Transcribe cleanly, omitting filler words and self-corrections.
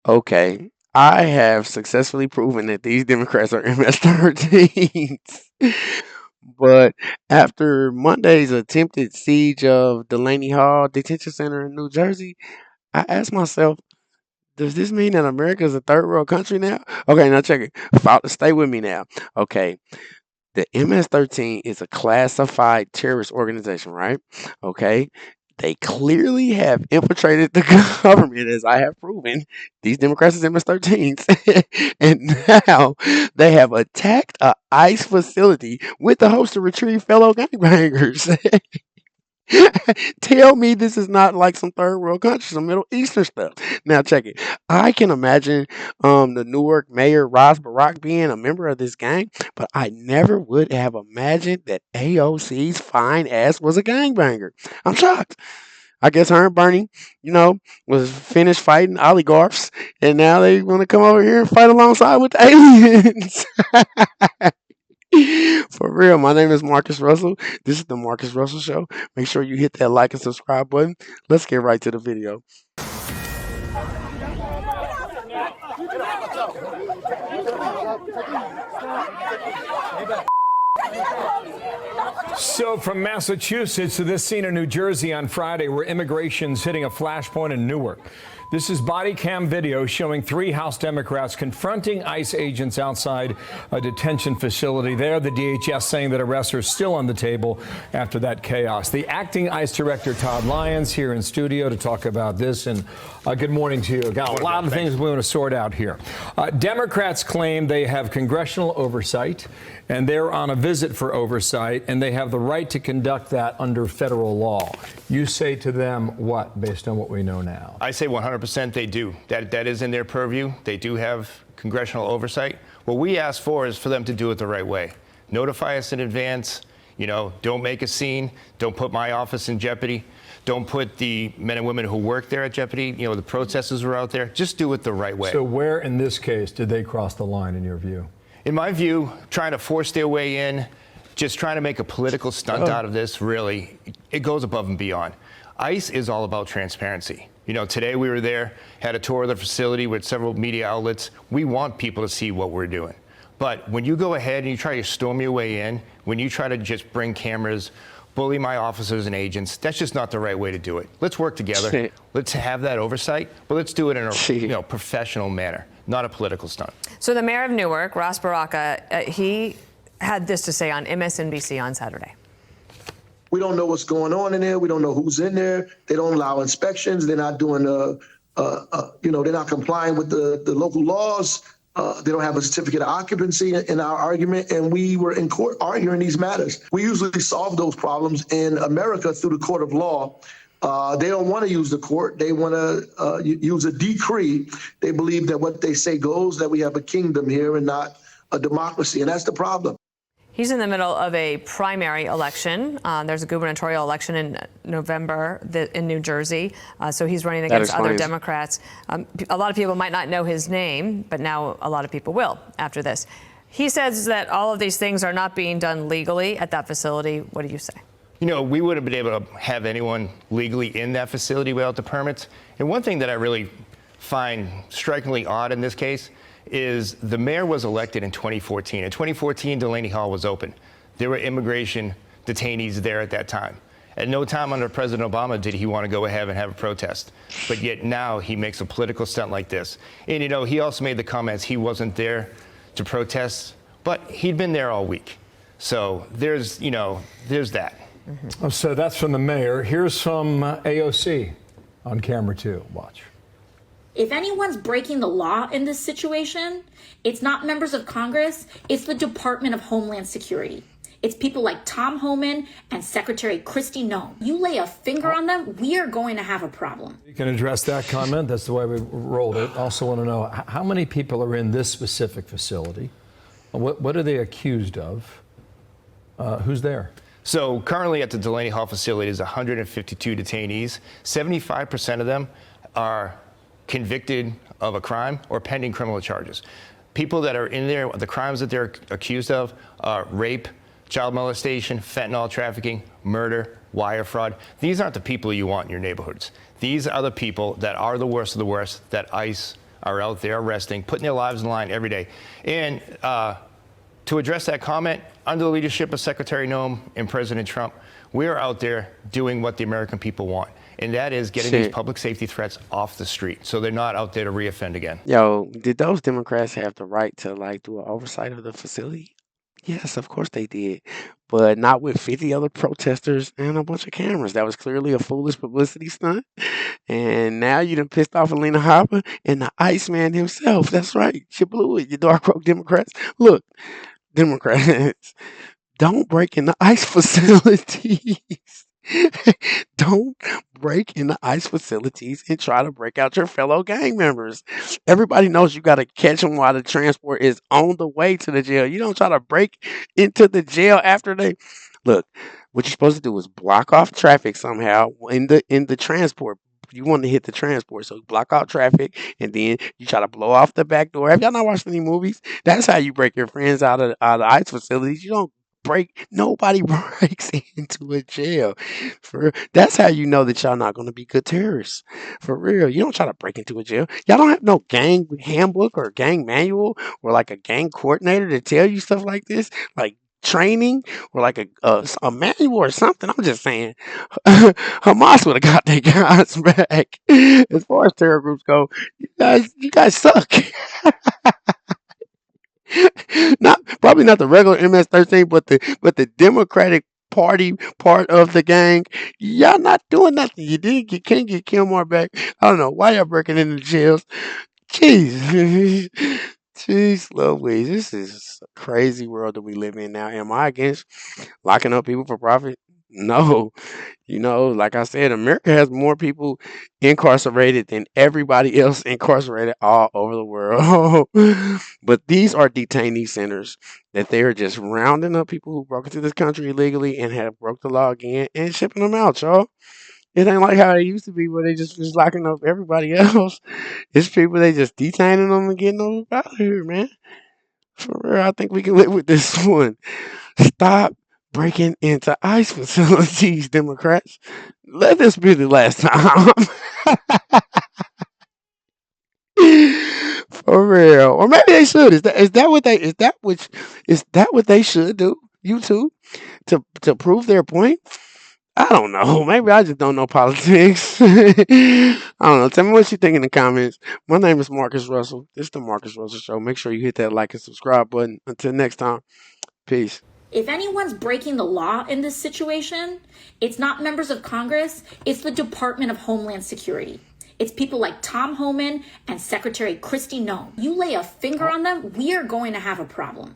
Okay, I have successfully proven that these Democrats are MS-13s. But after Monday's attempted siege of Delaney Hall Detention Center in New Jersey, I asked myself, does this mean that America is a third world country now? Okay, now check it. Stay with me now. Okay, the MS-13 is a classified terrorist organization, right? Okay. They clearly have infiltrated the government, as I have proven. These Democrats is MS-13s. And now they have attacked a ICE facility with the hopes to retrieve fellow gangbangers. Tell me this is not like some third world country, some Middle Eastern stuff. Now check it. I can imagine the Newark mayor Ras Barack being a member of this gang, but I never would have imagined that AOC's fine ass was a gangbanger. I'm shocked. I guess her and Bernie, was finished fighting oligarchs, and now they want to come over here and fight alongside with the aliens. For real, my name is Marcus Russell. This is the Marcus Russell Show. Make sure you hit that like and subscribe button. Let's get right to the video. So from Massachusetts to this scene in New Jersey on Friday where immigration's hitting a flashpoint in Newark. This is body cam video showing 3 House Democrats confronting ICE agents outside a detention facility there. The DHS saying that arrests are still on the table after that chaos. The acting ICE director, Todd Lyons, here in studio to talk about this. And good morning to you. Got a lot of things we want to sort out here. Democrats claim they have congressional oversight and they're on a visit for oversight, and they have the right to conduct that under federal law. You say to them what, based on what we know now? I say 100% they do. That is in their purview. They do have congressional oversight. What we ask for is for them to do it the right way. Notify us in advance. Don't make a scene. Don't put my office in jeopardy. Don't put the men and women who work there at jeopardy. The protesters who are out there. Just do it the right way. So where in this case did they cross the line in your view? In my view, trying to force their way in, just trying to make a political stunt out of this, really, it goes above and beyond. ICE is all about transparency. Today we were there, had a tour of the facility with several media outlets. We want people to see what we're doing. But when you go ahead and you try to storm your way in, when you try to just bring cameras, bully my officers and agents, that's just not the right way to do it. Let's work together. Let's have that oversight, but let's do it in a professional manner, not a political stunt. So the mayor of Newark, Ras Baraka, he had this to say on MSNBC on Saturday. We don't know what's going on in there. We don't know who's in there. They don't allow inspections. They're not doing, they're not complying with the local laws. They don't have a certificate of occupancy in our argument, and we were in court arguing these matters. We usually solve those problems in America through the court of law. They don't want to use the court. They want to use a decree. They believe that what they say goes, that we have a kingdom here and not a democracy, and that's the problem. He's in the middle of a primary election. There's a gubernatorial election in November in New Jersey. So he's running against other Democrats. A lot of people might not know his name, but now a lot of people will after this. He says that all of these things are not being done legally at that facility. What do you say? We wouldn't have been able to have anyone legally in that facility without the permits. And one thing that I really find strikingly odd in this case is the mayor was elected in 2014. In 2014, Delaney Hall was open. There were immigration detainees there at that time. At no time under President Obama did he want to go ahead and have a protest. But yet now he makes a political stunt like this. And, he also made the comments he wasn't there to protest, but he'd been there all week. So there's that. Mm-hmm. So that's from the mayor. Here's some AOC on camera 2. Watch. If anyone's breaking the law in this situation, it's not members of Congress, it's the Department of Homeland Security. It's people like Tom Homan and Secretary Kristi Noem. You lay a finger on them, we are going to have a problem. You can address that comment. That's the way we rolled it. Also want to know how many people are in this specific facility? What are they accused of? Who's there? So currently at the Delaney Hall facility is 152 detainees. 75% of them are convicted of a crime or pending criminal charges. People that are in there, the crimes that they're accused of are rape, child molestation, fentanyl trafficking, murder, wire fraud. These aren't the people you want in your neighborhoods. These are the people that are the worst of the worst that ICE are out there arresting, putting their lives on the line every day. And to address that comment, under the leadership of Secretary Noem and President Trump, we are out there doing what the American people want, and that is getting these public safety threats off the street so they're not out there to reoffend again. Yo, did those Democrats have the right to like do an oversight of the facility? Yes, of course they did, but not with 50 other protesters and a bunch of cameras. That was clearly a foolish publicity stunt. And now you done pissed off Alina Harper and the Iceman himself. That's right. You blew it, you dark road Democrats. Look, Democrats, don't break in the ICE facilities. Don't break in the ICE facilities and try to break out your fellow gang members. Everybody knows you got to catch them while the transport is on the way to the jail. You don't try to break into the jail after they look. What you're supposed to do is block off traffic somehow in the transport. You want to hit the transport, so you block out traffic, and then you try to blow off the back door. Have y'all not watched any movies? That's how you break your friends out of ICE facilities. You don't break. Nobody breaks into a jail. That's how you know that y'all not going to be good terrorists. For real, you don't try to break into a jail. Y'all don't have no gang handbook or gang manual or like a gang coordinator to tell you stuff like this, like training or like a manual or something. I'm just saying, Hamas would have got their guys back. As far as terror groups go, you guys suck. Probably not the regular MS-13, but the Democratic Party part of the gang. Y'all not doing nothing. Can't get Kilmore back. I don't know why y'all breaking into jails. Jeez. Jeez Louise. This is a crazy world that we live in now. Am I against locking up people for profit? No. Like I said, America has more people incarcerated than everybody else incarcerated all over the world. But these are detainee centers that they are just rounding up people who broke into this country illegally and have broke the law again and shipping them out, y'all. It ain't like how it used to be where they just was locking up everybody else. It's people they just detaining them and getting them out of here, man. For real, I think we can live with this one. Stop breaking into ICE facilities, Democrats. Let this be the last time. For real. Or maybe they should. Is that what they should do? YouTube? To prove their point? I don't know. Maybe I just don't know politics. I don't know. Tell me what you think in the comments. My name is Marcus Russell. This is the Marcus Russell Show. Make sure you hit that like and subscribe button. Until next time, peace. If anyone's breaking the law in this situation, it's not members of Congress, it's the Department of Homeland Security. It's people like Tom Homan and Secretary Kristi Noem. You lay a finger on them, we are going to have a problem.